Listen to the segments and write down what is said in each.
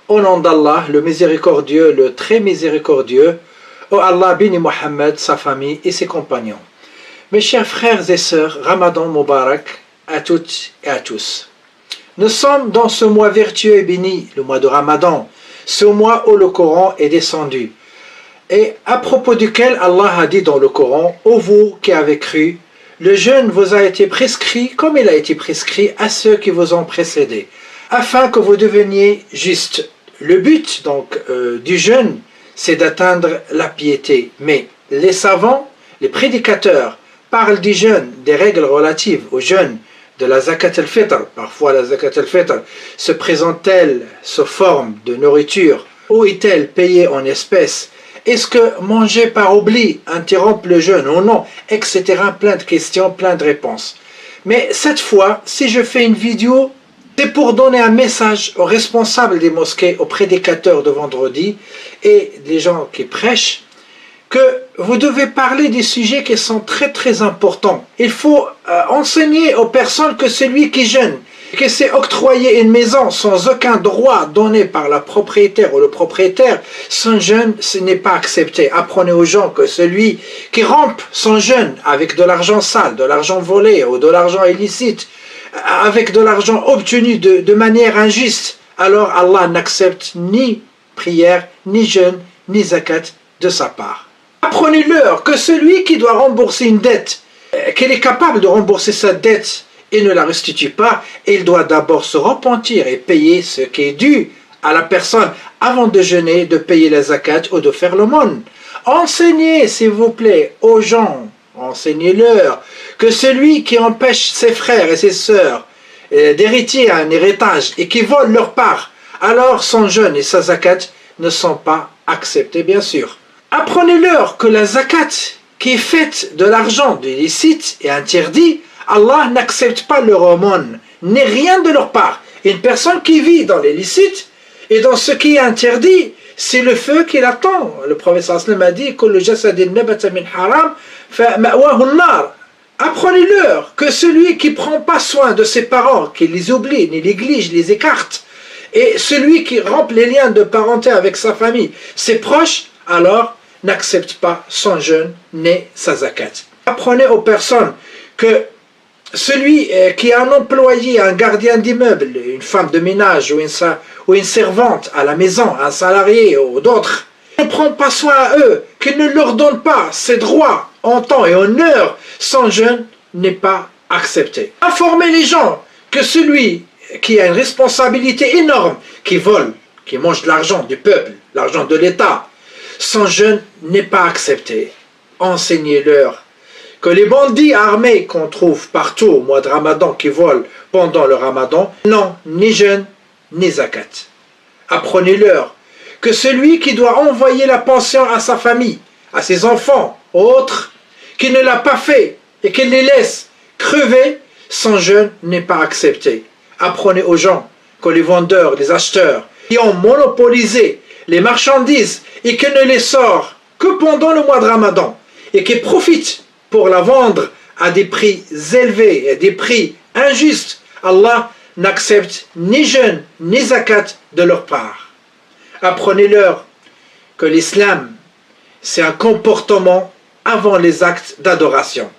Au nom d'Allah, le miséricordieux, le très miséricordieux, ô Allah bénis Mohammed, sa famille et ses compagnons. Mes chers frères et sœurs, Ramadan Mubarak à toutes et à tous. Nous sommes dans ce mois vertueux et béni, le mois de Ramadan, ce mois où le Coran est descendu, et à propos duquel Allah a dit dans le Coran, ô vous qui avez cru, le jeûne vous a été prescrit comme il a été prescrit à ceux qui vous ont précédés, afin que vous deveniez justes. Le but donc du jeûne, c'est d'atteindre la piété. Mais les savants, les prédicateurs, parlent du jeûne, des règles relatives au jeûne, de la zakat al-fitr. Parfois la zakat al-fitr se présente-t-elle sous forme de nourriture ou est-elle payée en espèces? Est-ce que manger par oubli interrompt le jeûne ou non? Etc. Plein de questions, plein de réponses. Mais cette fois, si je fais une vidéo, c'est pour donner un message aux responsables des mosquées, aux prédicateurs de vendredi et les gens qui prêchent, que vous devez parler des sujets qui sont très très importants. Il faut enseigner aux personnes que celui qui jeûne, que c'est octroyer une maison sans aucun droit donné par la propriétaire ou le propriétaire, son jeûne, ce n'est pas accepté. Apprenez aux gens que celui qui rompt son jeûne avec de l'argent sale, de l'argent volé ou de l'argent illicite, avec de l'argent obtenu de manière injuste, alors Allah n'accepte ni prière, ni jeûne, ni zakat de sa part. Apprenez-leur que celui qui doit rembourser une dette, qu'il est capable de rembourser sa dette et ne la restitue pas, il doit d'abord se repentir et payer ce qui est dû à la personne avant de jeûner, de payer la zakat ou de faire l'aumône. Enseignez, s'il vous plaît, aux gens, enseignez-leur que celui qui empêche ses frères et ses sœurs d'hériter un héritage et qui vole leur part, alors son jeûne et sa zakat ne sont pas acceptés, bien sûr. Apprenez-leur que la zakat qui est faite de l'argent illicite et interdit, Allah n'accepte pas leur aumône, ni rien de leur part. Une personne qui vit dans l'illicite et dans ce qui est interdit, c'est le feu qui l'attend. Le prophète sallallahu alayhi wa sallam a dit apprenez-leur que celui qui ne prend pas soin de ses parents, qui les oublie, ni néglige, les écarte, et celui qui rompt les liens de parenté avec sa famille, ses proches, alors n'accepte pas son jeûne ni sa zakat. Apprenez aux personnes que celui qui est un employé, un gardien d'immeuble, une femme de ménage ou une servante à la maison, un salarié ou d'autres, ne prend pas soin à eux, qu'il ne leur donne pas ses droits en temps et en heure, son jeûne n'est pas accepté. Informez les gens que celui qui a une responsabilité énorme, qui vole, qui mange de l'argent du peuple, l'argent de l'État, son jeûne n'est pas accepté. Enseignez-leur que les bandits armés qu'on trouve partout au mois de Ramadan qui volent pendant le Ramadan n'ont ni jeûne ni zakat. Apprenez-leur que celui qui doit envoyer la pension à sa famille, à ses enfants, autres, qui ne l'a pas fait et qui les laisse crever, son jeûne n'est pas accepté. Apprenez aux gens que les vendeurs, les acheteurs, qui ont monopolisé les marchandises et qui ne les sortent que pendant le mois de Ramadan et qui profitent pour la vendre à des prix élevés et des prix injustes, Allah n'accepte ni jeûne ni zakat de leur part. Apprenez-leur que l'islam, c'est un comportement avant les actes d'adoration.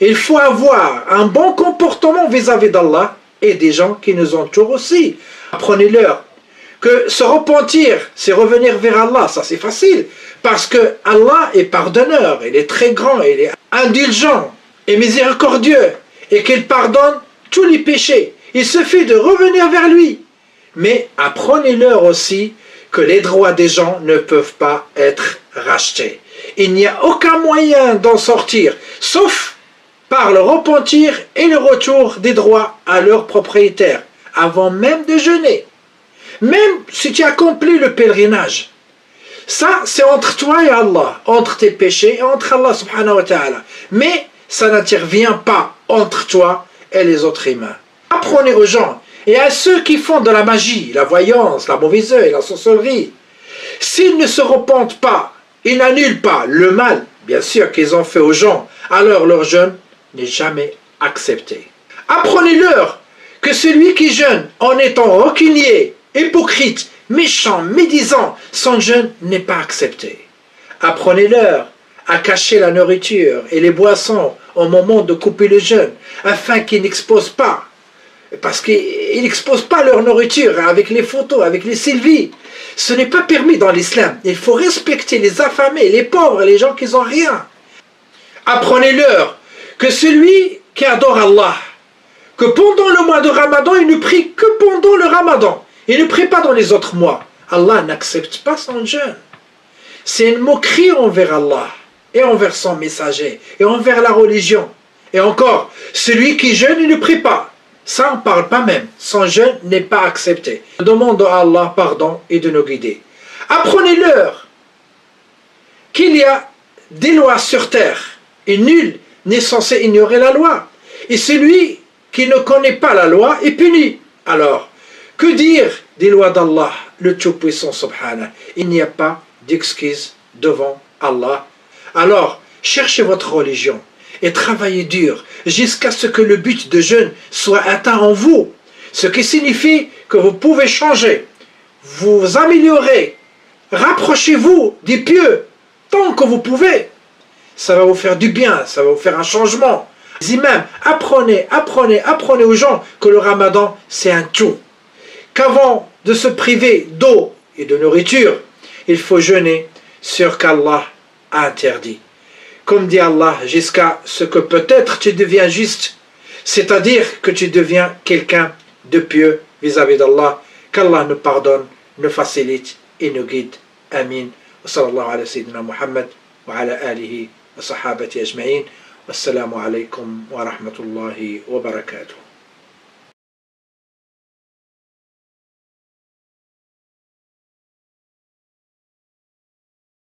Il faut avoir un bon comportement vis-à-vis d'Allah et des gens qui nous entourent aussi. Apprenez-leur que se repentir, c'est revenir vers Allah, ça c'est facile, parce que Allah est pardonneur, il est très grand, il est indulgent et miséricordieux, et qu'il pardonne tous les péchés. Il suffit de revenir vers lui. Mais apprenez-leur aussi que les droits des gens ne peuvent pas être rachetés. Il n'y a aucun moyen d'en sortir, sauf par le repentir et le retour des droits à leurs propriétaires, avant même de jeûner. Même si tu accomplis le pèlerinage, ça c'est entre toi et Allah, entre tes péchés et entre Allah subhanahu wa ta'ala. Mais ça n'intervient pas entre toi et les autres humains. Apprenez aux gens et à ceux qui font de la magie, la voyance, la mauvaise œil, la sorcellerie, s'ils ne se repentent pas, ils n'annulent pas le mal, bien sûr, qu'ils ont fait aux gens, alors leur jeûne n'est jamais accepté. Apprenez-leur que celui qui jeûne en étant rancunier, hypocrite, méchant, médisant, son jeûne n'est pas accepté. Apprenez-leur à cacher la nourriture et les boissons au moment de couper le jeûne, afin qu'ils n'exposent pas, parce qu'ils n'exposent pas leur nourriture avec les photos, avec les selfies. Ce n'est pas permis dans l'islam. Il faut respecter les affamés, les pauvres, les gens qui n'ont rien. Apprenez-leur que celui qui adore Allah, que pendant le mois de Ramadan, il ne prie que pendant le Ramadan. Il ne prie pas dans les autres mois. Allah n'accepte pas son jeûne. C'est une moquerie envers Allah et envers son messager et envers la religion. Et encore, celui qui jeûne, il ne prie pas. Ça, on ne parle pas même. Son jeûne n'est pas accepté. Demandons à Allah pardon et de nous guider. Apprenez-leur qu'il y a des lois sur terre et nul n'est censé ignorer la loi. Et celui qui ne connaît pas la loi est puni. Alors, que dire des lois d'Allah, le Tout-Puissant Subhanahu? Il n'y a pas d'excuse devant Allah. Alors, cherchez votre religion et travaillez dur jusqu'à ce que le but de jeûne soit atteint en vous. Ce qui signifie que vous pouvez changer, vous améliorer, rapprochez-vous des pieux tant que vous pouvez. Ça va vous faire du bien, ça va vous faire un changement. Les imams, apprenez aux gens que le Ramadan c'est un tout. Qu'avant de se priver d'eau et de nourriture, il faut jeûner sur qu'Allah a interdit. Comme dit Allah, jusqu'à ce que peut-être tu deviens juste, c'est-à-dire que tu deviens quelqu'un de pieux vis-à-vis d'Allah, qu'Allah nous pardonne, nous facilite et nous guide. Amin. Wa sallallahu ala sayyidina Muhammad wa ala alihi wa sahabati ajma'in. Wassalamu alaikum wa rahmatullahi wa barakatuh.